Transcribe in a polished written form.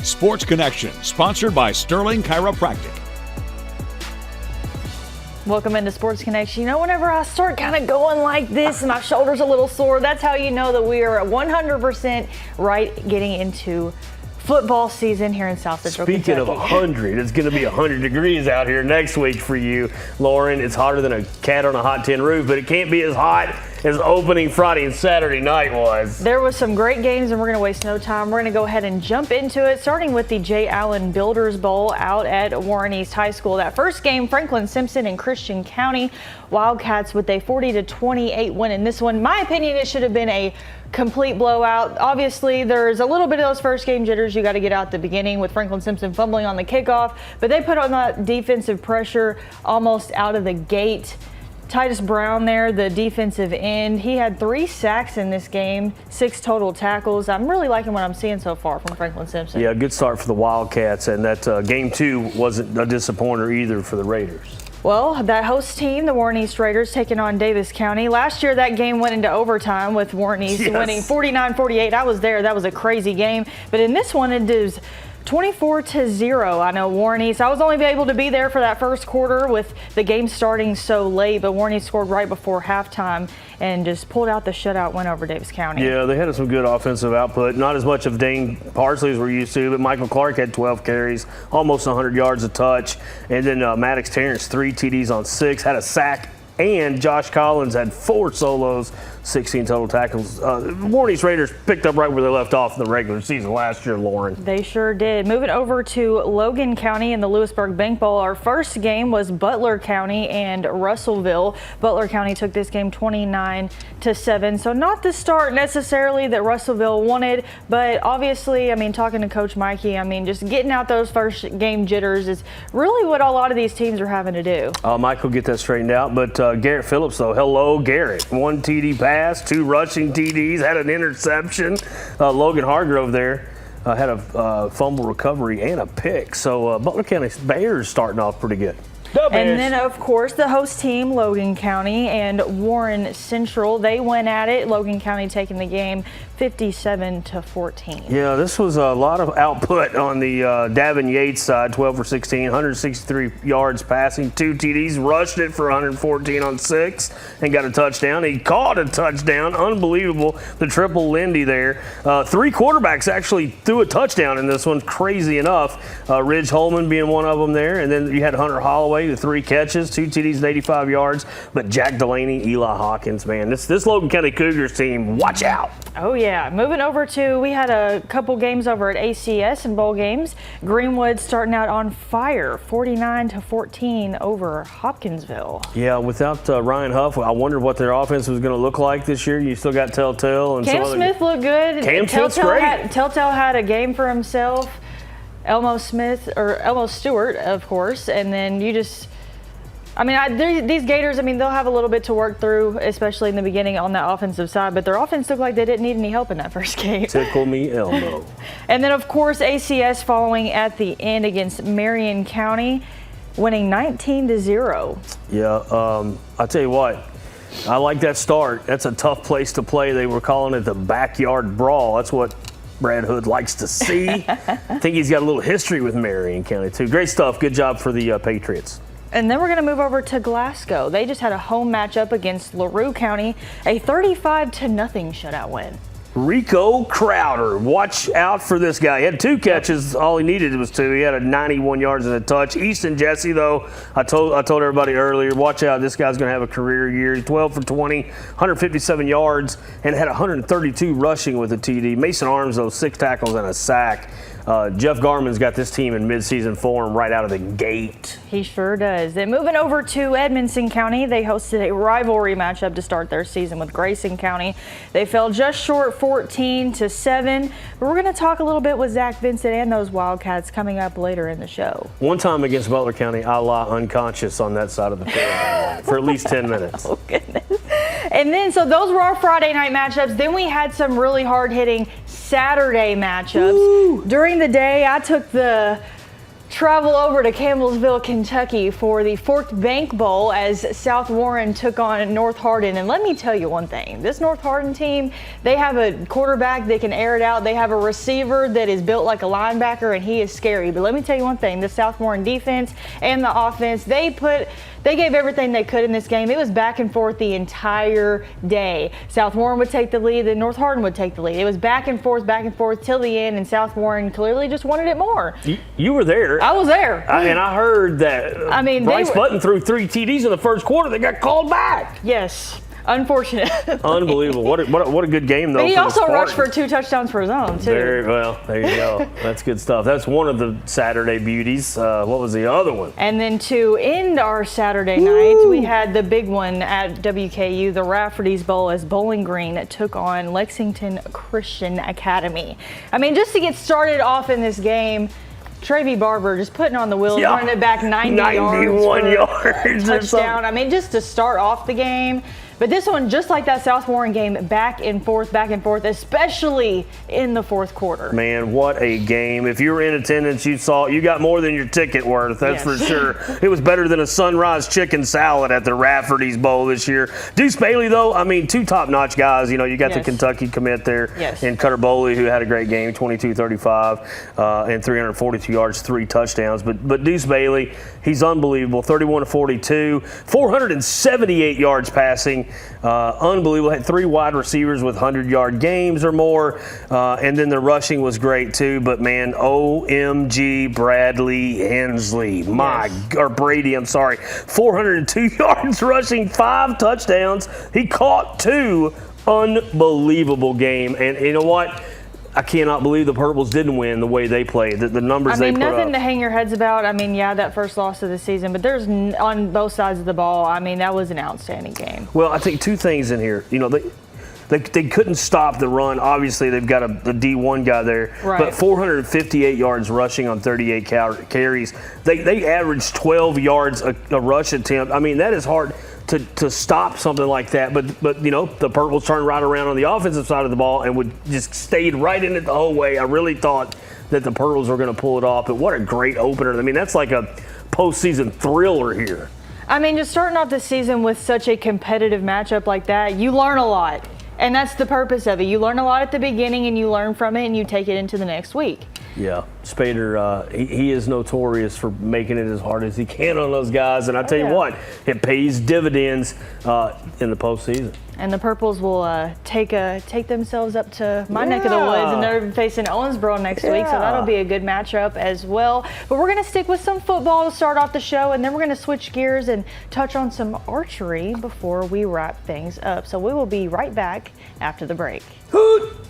Sports Connection, sponsored by Sterling Chiropractic. Welcome into Sports Connection. You know, whenever I start kind of going like this and my shoulder's a little sore, that's how you know that we are at 100% right getting into football season here in South Central Speaking Kentucky. of 100, it's going to be 100 degrees out here next week for you, Lauren. It's hotter than a cat on a hot tin roof, but it can't be as hot as opening Friday and Saturday night was. There was some great games, and we're going to waste no time. We're going to go ahead and jump into it, starting with the J. Allen Builders Bowl out at Warren East High School. That first game, Franklin Simpson and Christian County Wildcats with a 40-28 win in this one. In my opinion, it should have been a complete blowout. Obviously, there's a little bit of those first game jitters you got to get out at the beginning with Franklin Simpson fumbling on the kickoff, but they put on that defensive pressure almost out of the gate. Titus Brown there, the defensive end, he had 3 sacks in this game, 6 total tackles. I'm really liking what I'm seeing so far from Franklin Simpson. Yeah, good start for the Wildcats, and that game 2 wasn't a disappointer either for the Raiders. Well, that host team, the Warren East Raiders, taking on Davis County. Last year, that game went into overtime with Warren East winning 49-48. I was there. That was a crazy game. But in this one, it is 24-0. I know Warren East, I was only able to be there for that first quarter with the game starting so late, but Warren East scored right before halftime and just pulled out the shutout win over Davis County. Yeah, they had some good offensive output. Not as much of Dane Parsley as we're used to, but Michael Clark had 12 carries, almost 100 yards a touch. And then Maddox Terrence, 3 TDs on 6, had a sack. And Josh Collins had 4 solos, 16 total tackles. Warren East Raiders picked up right where they left off in the regular season last year, Lauren. They sure did. Moving over to Logan County in the Lewisburg Bank Bowl, our first game was Butler County and Russellville. Butler County took this game 29-7. So not the start necessarily that Russellville wanted, but obviously, I mean, talking to Coach Mikey, I mean, just getting out those first game jitters is really what a lot of these teams are having to do. Mike will get that straightened out, but Garrett Phillips, though, hello, Garrett. 1 TD pass, 2 rushing TDs, had an interception. Logan Hargrove there had a fumble recovery and a pick. So Butler County Bears starting off pretty good. And then, of course, the host team, Logan County and Warren Central, they went at it. Logan County taking the game 57-14. Yeah, this was a lot of output on the Davin Yates side, 12 for 16, 163 yards passing, 2 TDs, rushed it for 114 on 6, and got a touchdown. He caught a touchdown. Unbelievable. The triple Lindy there. 3 quarterbacks actually threw a touchdown in this one, crazy enough. Ridge Holman being one of them there, and then you had Hunter Holloway, the 3 catches, 2 TDs and 85 yards. But Jack Delaney, Eli Hawkins, man, this Logan County Cougars team, watch out. Oh, yeah. Moving over to, we had a couple games over at ACS and bowl games. Greenwood starting out on fire, 49-14 over Hopkinsville. Yeah, without Ryan Huff, I wondered what their offense was going to look like this year. You still got Telltale. And Cam Smith looked good. Cam Smith's great. Telltale had a game for himself. Elmo Stewart, of course, and then you just, I mean, these Gators, I mean, they'll have a little bit to work through, especially in the beginning on that offensive side, but their offense looked like they didn't need any help in that first game. Tickle me Elmo. And then, of course, ACS following at the end against Marion County, winning 19-0. Yeah, I'll tell you what, I like that start. That's a tough place to play. They were calling it the backyard brawl. That's what Brad Hood likes to see. I think he's got a little history with Marion County, too. Great stuff. Good job for the Patriots. And then we're going to move over to Glasgow. They just had a home matchup against LaRue County, a 35-0 shutout win. Rico Crowder, watch out for this guy. He had 2 catches. All he needed was 2. He had a 91 yards and a touch. Easton Jesse, though, I told everybody earlier, watch out. This guy's going to have a career year. 12 for 20, 157 yards, and had 132 rushing with a TD. Mason Arms, though, 6 tackles and a sack. Jeff Garman's got this team in midseason form right out of the gate. He sure does. Then moving over to Edmonson County, they hosted a rivalry matchup to start their season with Grayson County. They fell just short 14-7. But we're going to talk a little bit with Zach Vincent and those Wildcats coming up later in the show. One time against Butler County, I lie unconscious on that side of the field for at least 10 minutes. Oh, goodness. And then, so those were our Friday night matchups. Then we had some really hard-hitting Saturday matchups. Woo! During the day, I took the travel over to Campbellsville, Kentucky for the Forked Bank Bowl as South Warren took on North Hardin. And let me tell you one thing, this North Hardin team, they have a quarterback that can air it out. They have a receiver that is built like a linebacker, and he is scary. But let me tell you one thing, the South Warren defense and the offense, they gave everything they could in this game. It was back and forth the entire day. South Warren would take the lead, then North Hardin would take the lead. It was back and forth till the end, and South Warren clearly just wanted it more. You were there. I was there. And I heard that Bryce Button threw 3 TDs in the first quarter. They got called back. Yes. Unfortunate. Unbelievable. What a good game, though. But he also rushed for 2 touchdowns for his own, too. Very well. There you go. That's good stuff. That's one of the Saturday beauties. What was the other one? And then to end our Saturday night, we had the big one at WKU, the Rafferty's Bowl, as Bowling Green took on Lexington Christian Academy. I mean, just to get started off in this game, Travie Barber just putting on the wheels, running it back 91 yards touchdown. I mean, just to start off the game. But this one, just like that South Warren game, back and forth, especially in the fourth quarter. Man, what a game. If you were in attendance, you got more than your ticket worth, that's for sure. It was better than a Sunrise chicken salad at the Rafferty's Bowl this year. Deuce Bailey, though, I mean, 2 top-notch guys. You got the Kentucky commit there. And Cutter Boley, who had a great game, 22-35 and 342 yards, 3 touchdowns. But Deuce Bailey, he's unbelievable, 31-42, 478 yards passing. Unbelievable. Had 3 wide receivers with 100-yard games or more. And then the rushing was great too. But man, OMG Bradley Hensley. Brady, I'm sorry. 402 yards rushing, 5 touchdowns. He caught 2. Unbelievable game. And you know what? I cannot believe the Purples didn't win the way they played. The numbers they put up. Nothing to hang your heads about. I mean, that first loss of the season, but there's on both sides of the ball. I mean, that was an outstanding game. Well, I think 2 things in here. They couldn't stop the run. Obviously, they've got a D1 guy there. Right. But 458 yards rushing on 38 carries. They averaged 12 yards a rush attempt. I mean, that is hard to stop something like that. But the Purples turned right around on the offensive side of the ball and would just stayed right in it the whole way. I really thought that the Purples were going to pull it off. But what a great opener. I mean, that's like a postseason thriller here. I mean, just starting off the season with such a competitive matchup like that, you learn a lot. And that's the purpose of it. You learn a lot at the beginning, and you learn from it, and you take it into the next week. Yeah, Spader, he is notorious for making it as hard as he can on those guys. And I tell you what, it pays dividends in the postseason. And the Purples will take themselves up to my neck of the woods, and they're facing Owensboro next week, so that'll be a good matchup as well. But we're going to stick with some football to start off the show, and then we're going to switch gears and touch on some archery before we wrap things up. So we will be right back after the break. Hoot!